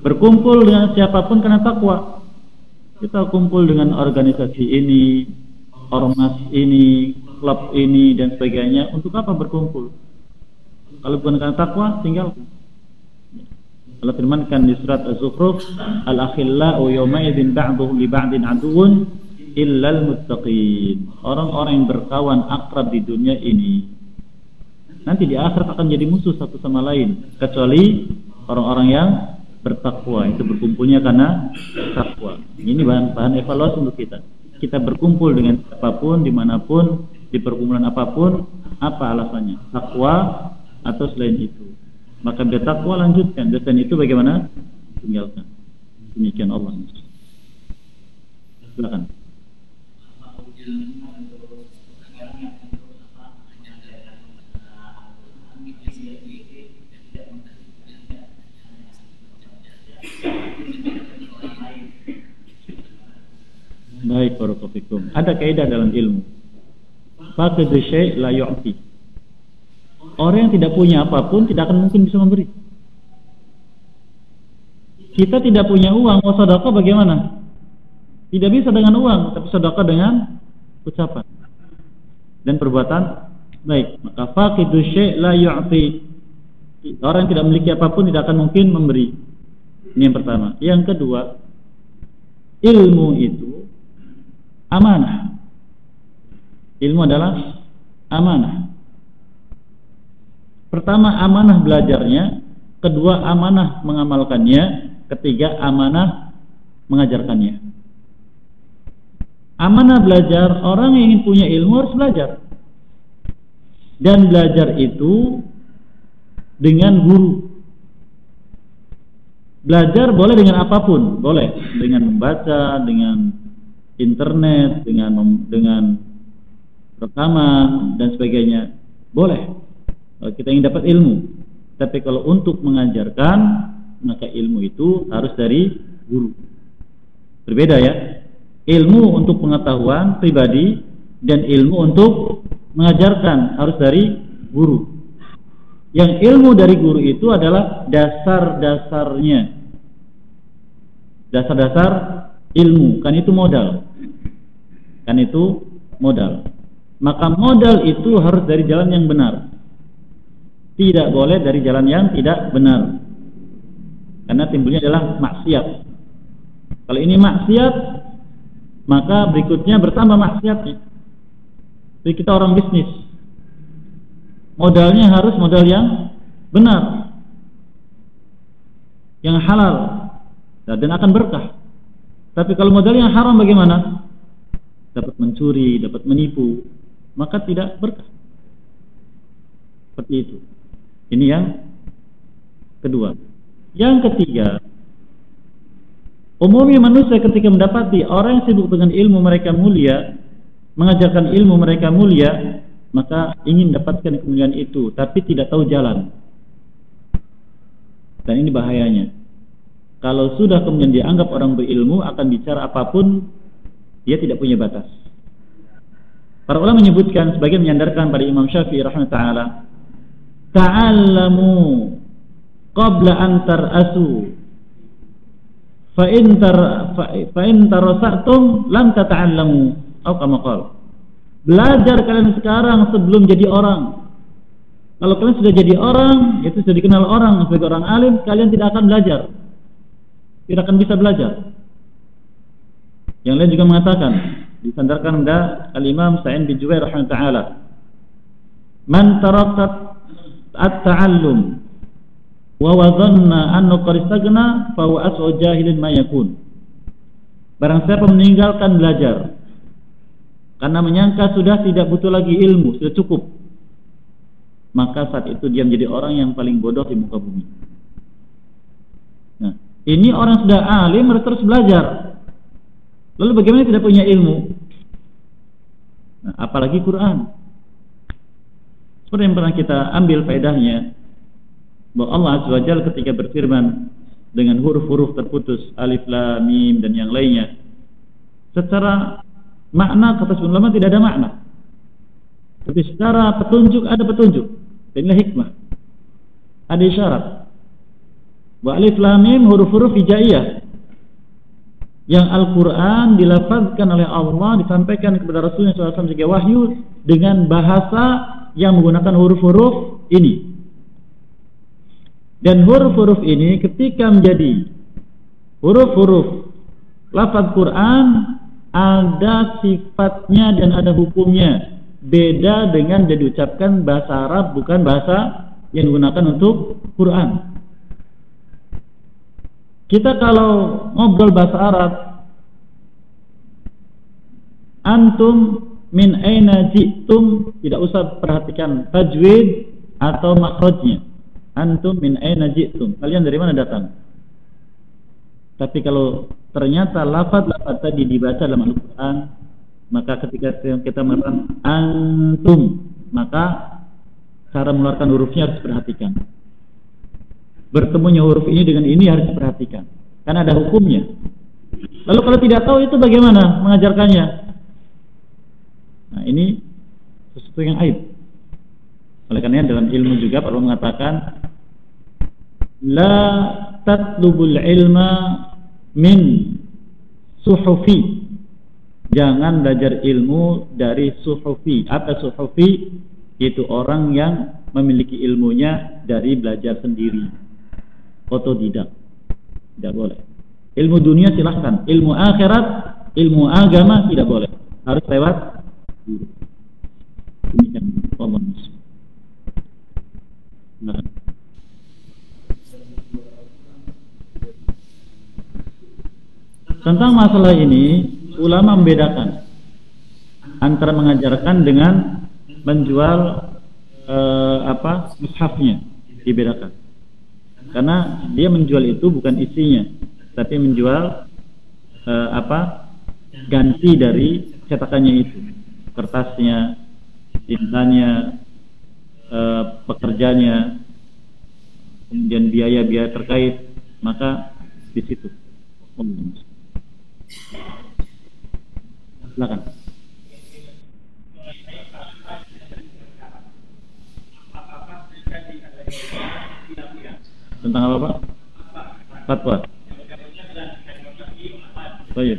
S1: Berkumpul dengan siapapun karena takwa. Kita kumpul dengan organisasi ini, ormas ini, klub ini dan sebagainya. Untuk apa berkumpul? Kalau bukan karena takwa, tinggalkan. Allah firmankan di surat Az-Zukhruf, "Al-akhillau yawma idzin ba'dhuhum li ba'din 'aduwwun illal muttaqin." Orang-orang yang berkawan akrab di dunia ini nanti di akhirat akan jadi musuh satu sama lain, kecuali orang-orang yang bertakwa. Itu berkumpulnya karena takwa. Ini bahan evaluasi untuk kita. Kita berkumpul dengan siapapun, dimanapun, di perkumpulan apapun, apa alasannya? Takwa atau selain itu? Maka bila takwa lanjutkan, dan selain itu bagaimana? Tinggalkan. Demikian Allah. Silakan. Baik, barakallahu fikum. Ada kaidah dalam ilmu. Faqidu syai' la yu'ti. Orang yang tidak punya apapun tidak akan mungkin bisa memberi. Kita tidak punya uang, mau sedekah bagaimana? Tidak bisa dengan uang, tapi sedekah dengan ucapan dan perbuatan baik. Maka faqidu syai' la yu'ti. Orang yang tidak memiliki apapun tidak akan mungkin memberi. Ini yang pertama. Yang kedua, ilmu itu amanah. Ilmu adalah amanah. Pertama, amanah belajarnya. Kedua, amanah mengamalkannya. Ketiga, amanah mengajarkannya. Amanah belajar, orang yang ingin punya ilmu harus belajar. Dan belajar itu dengan guru. Belajar boleh dengan apapun, boleh dengan membaca, dengan internet, dengan rekaman dan sebagainya, boleh. Kalau kita ingin dapat ilmu, tapi kalau untuk mengajarkan, maka ilmu itu harus dari guru. Berbeda ya, ilmu untuk pengetahuan pribadi dan ilmu untuk mengajarkan harus dari guru. Yang ilmu dari guru itu adalah dasar-dasarnya, dasar-dasar ilmu, kan itu modal. Kan itu modal. maka modal itu harus dari jalan yang benar. Tidak boleh dari jalan yang tidak benar. Karena timbulnya adalah maksiat. Kalau ini maksiat, maka berikutnya bertambah maksiatnya. Jadi kita orang bisnis, modalnya harus modal yang benar, yang halal, dan akan berkah. Tapi kalau modal yang haram bagaimana? Dapat mencuri, dapat menipu, maka tidak berkah. Seperti itu. Ini yang kedua. Yang ketiga, umumnya manusia ketika mendapati orang yang sibuk dengan ilmu mereka mulia, mengajarkan ilmu mereka mulia, maka ingin dapatkan kemuliaan itu, tapi tidak tahu jalan. Dan ini bahayanya. Kalau sudah kemudian dianggap orang berilmu, akan bicara apapun, dia tidak punya batas. Para ulama menyebutkan, sebagian menyandarkan pada Imam Syafi'i rahimahullah ta'ala, ta'allamu qabla an tar'asu fa in tarasatum lam tata'allamu, atau kama qala. Belajar kalian sekarang sebelum jadi orang. Kalau kalian sudah jadi orang, itu sudah dikenal orang sebagai orang alim, kalian tidak akan belajar, tidak akan bisa belajar. Yang lain juga mengatakan, disandarkan pada Al-Imam Sa'id bin Jubair rahimahullah ta'ala, man tarakat at-ta'allum wa wadhanna annahu qad istaghna fa huwa as'u jahilin ma yakun. Barang siapa meninggalkan belajar karena menyangka sudah tidak butuh lagi ilmu, sudah cukup, maka saat itu dia menjadi orang yang paling bodoh di muka bumi. Nah, ini orang sudah alim harus terus belajar. Lalu bagaimana tidak punya ilmu? Nah, apalagi Quran. Seperti yang pernah kita ambil faedahnya, bahwa Allah Azza wa Jalla ketika berfirman dengan huruf-huruf terputus, alif, lam, mim dan yang lainnya, secara makna kata ulama tidak ada makna, tapi secara petunjuk ada petunjuk. Inilah hikmah. Ada isyarat. Wa alif, lam, mim huruf-huruf hijaiyah yang Al-Quran dilafazkan oleh Allah, disampaikan kepada Rasulullah SAW sebagai wahyu dengan bahasa yang menggunakan huruf-huruf ini. Dan huruf-huruf ini ketika menjadi huruf-huruf lafaz Quran, ada sifatnya dan ada hukumnya. Beda dengan diucapkan bahasa Arab, bukan bahasa yang digunakan untuk Quran. Kita kalau ngobrol bahasa Arab, antum min aina ji'tum, tidak usah perhatikan tajwid atau makhrajnya. Antum min aina ji'tum, kalian dari mana datang? Tapi kalau ternyata lafaz-lafaz tadi dibaca dalam Al-Quran, maka ketika kita mengatakan antum, maka cara mengeluarkan hurufnya harus diperhatikan. Bertemunya huruf ini dengan ini harus diperhatikan, karena ada hukumnya. Lalu kalau tidak tahu itu bagaimana mengajarkannya? Nah, ini sesuatu yang aib. Oleh karena dalam ilmu juga perlu mengatakan, la tatlubul ilma min suhufi. Jangan belajar ilmu dari suhufi. Apa suhufi? Itu orang yang memiliki ilmunya dari belajar sendiri, otodidak. Tidak boleh. Ilmu dunia silahkan, ilmu akhirat, ilmu agama tidak boleh, harus lewat guru. Demikian Allah. Nah, tentang masalah ini ulama membedakan antara mengajarkan dengan menjual mushafnya, dibedakan. Karena dia menjual itu bukan isinya, tapi menjual ganti dari cetakannya itu, kertasnya, tintanya, pekerjanya, kemudian biaya-biaya terkait, maka di situ. Silakan. Tentang apa Pak? Fatwa. Baik.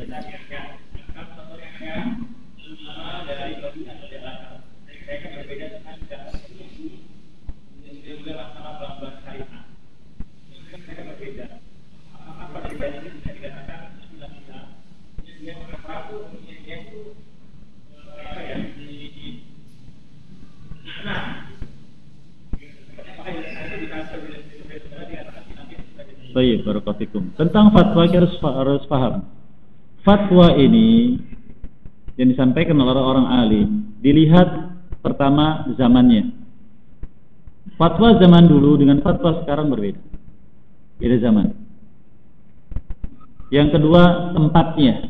S1: Baik, barakallahu fikum. Tentang fatwa harus paham. Fatwa ini yang disampaikan oleh orang alim dilihat pertama zamannya. Fatwa zaman dulu dengan fatwa sekarang berbeda. Beda zaman. Yang kedua, tempatnya.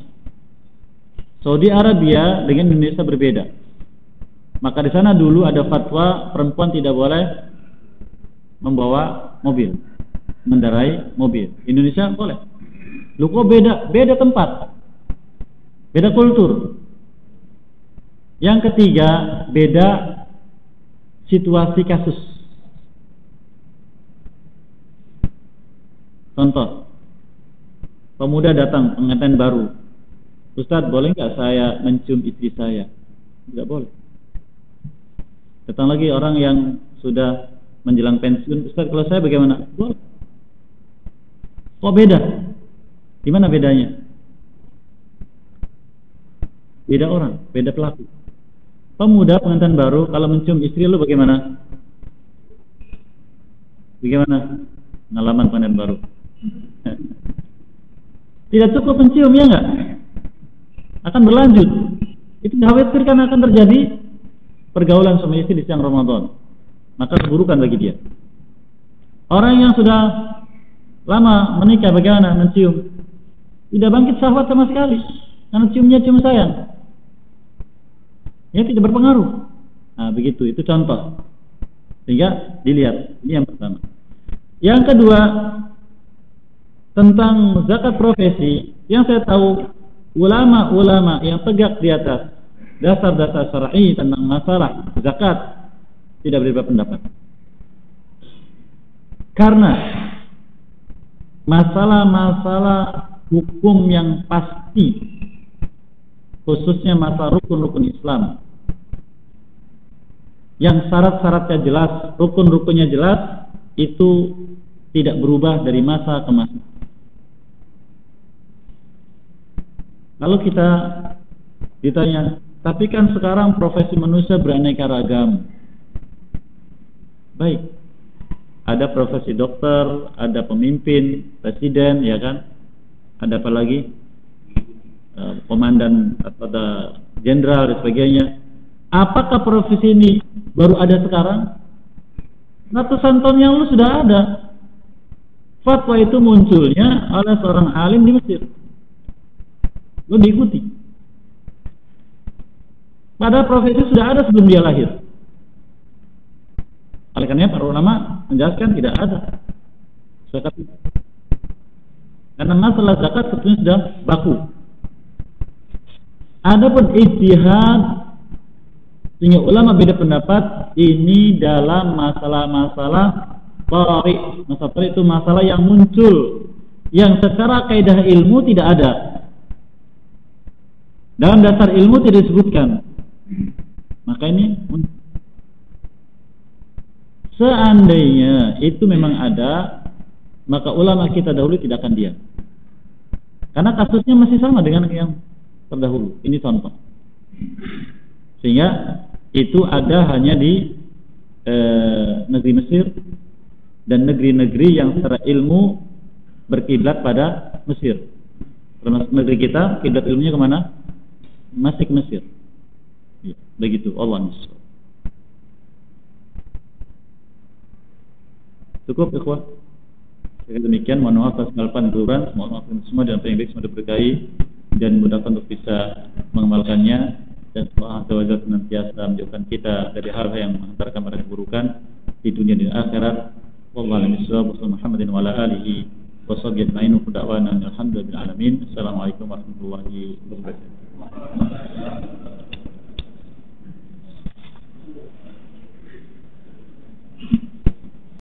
S1: Saudi Arabia dengan Indonesia berbeda. Maka di sana dulu ada fatwa perempuan tidak boleh membawa mobil, mengendarai mobil. Indonesia boleh. Lu kok beda? Beda tempat, beda kultur. Yang ketiga, beda situasi kasus. Contoh, pemuda datang pengantin baru. Ustadz, boleh nggak saya mencium istri saya? Tidak boleh. Datang lagi orang yang sudah menjelang pensiun. Ustadz, kalau saya bagaimana? Boleh. Kok beda? Gimana bedanya? Beda orang, beda pelaku. Pemuda pengantin baru kalau mencium istri lu bagaimana? Bagaimana? Pengalaman pengantin baru. Tidak cukup mencium, ya enggak? Akan berlanjut. Itu dikhawatirkan akan terjadi pergaulan suami istri di siang Ramadan. Maka keburukan bagi dia. Orang yang sudah lama menikah bagaimana mencium? Tidak bangkit syahwat sama sekali. Karena ciumnya cium sayang. Ya, tidak berpengaruh. Nah, begitu. Itu contoh. Sehingga dilihat. Ini yang pertama. Yang kedua, tentang zakat profesi, yang saya tahu ulama-ulama yang tegak di atas dasar-dasar syar'i tentang masalah zakat tidak berbeda pendapat. Karena masalah-masalah hukum yang pasti, khususnya masalah rukun-rukun Islam yang syarat-syaratnya jelas, rukun-rukunnya jelas, itu tidak berubah dari masa ke masa. Kalau kita ditanya, tapi kan sekarang profesi manusia beraneka ragam. Baik, ada profesi dokter, ada pemimpin, presiden, ya kan? Ada apa lagi? Komandan atau ada jenderal dan sebagainya. Apakah profesi ini baru ada sekarang? Ratusan tahun yang lalu sudah ada. Fatwa itu munculnya oleh seorang alim di Mesir. Lo diikuti. Padahal profesi sudah ada sebelum dia lahir. Oleh karena para ulama menjelaskan tidak ada zakat. Karena masalah zakat sebetulnya sudah baku. Adapun ijtihad, sehingga ulama beda pendapat ini dalam masalah-masalah tari. Masalah tari itu masalah yang muncul, yang secara kaidah ilmu tidak ada. Dalam dasar ilmu tidak disebutkan. Maka ini seandainya itu memang ada, maka ulama kita dahulu tidak akan diam. Karena kasusnya masih sama dengan yang terdahulu. Ini contoh. Sehingga itu ada hanya di negeri Mesir dan negeri-negeri yang secara ilmu berkiblat pada Mesir. Termasuk negeri kita, kiblat ilmunya kemana? Masih ke Mesir. Ya, begitu. Allah SWT. Cukup, ikhwah. Demikian, mohon maaf atas kesalahan kekurangan. Mohon maaf semua dan apa yang baik semua diberkahi dan mudahkan untuk bisa mengamalkannya, dan Allah SWT senantiasa menjauhkan kita dari hal-hal yang menghantarkan pada keburukan di dunia dan akhirat. Wallahu a'lam bishawab. Muhammadin wa ala alihi wa sahbihi ajma'in. Da'wana alhamdulillahi alamin. Assalamualaikum warahmatullahi wabarakatuh.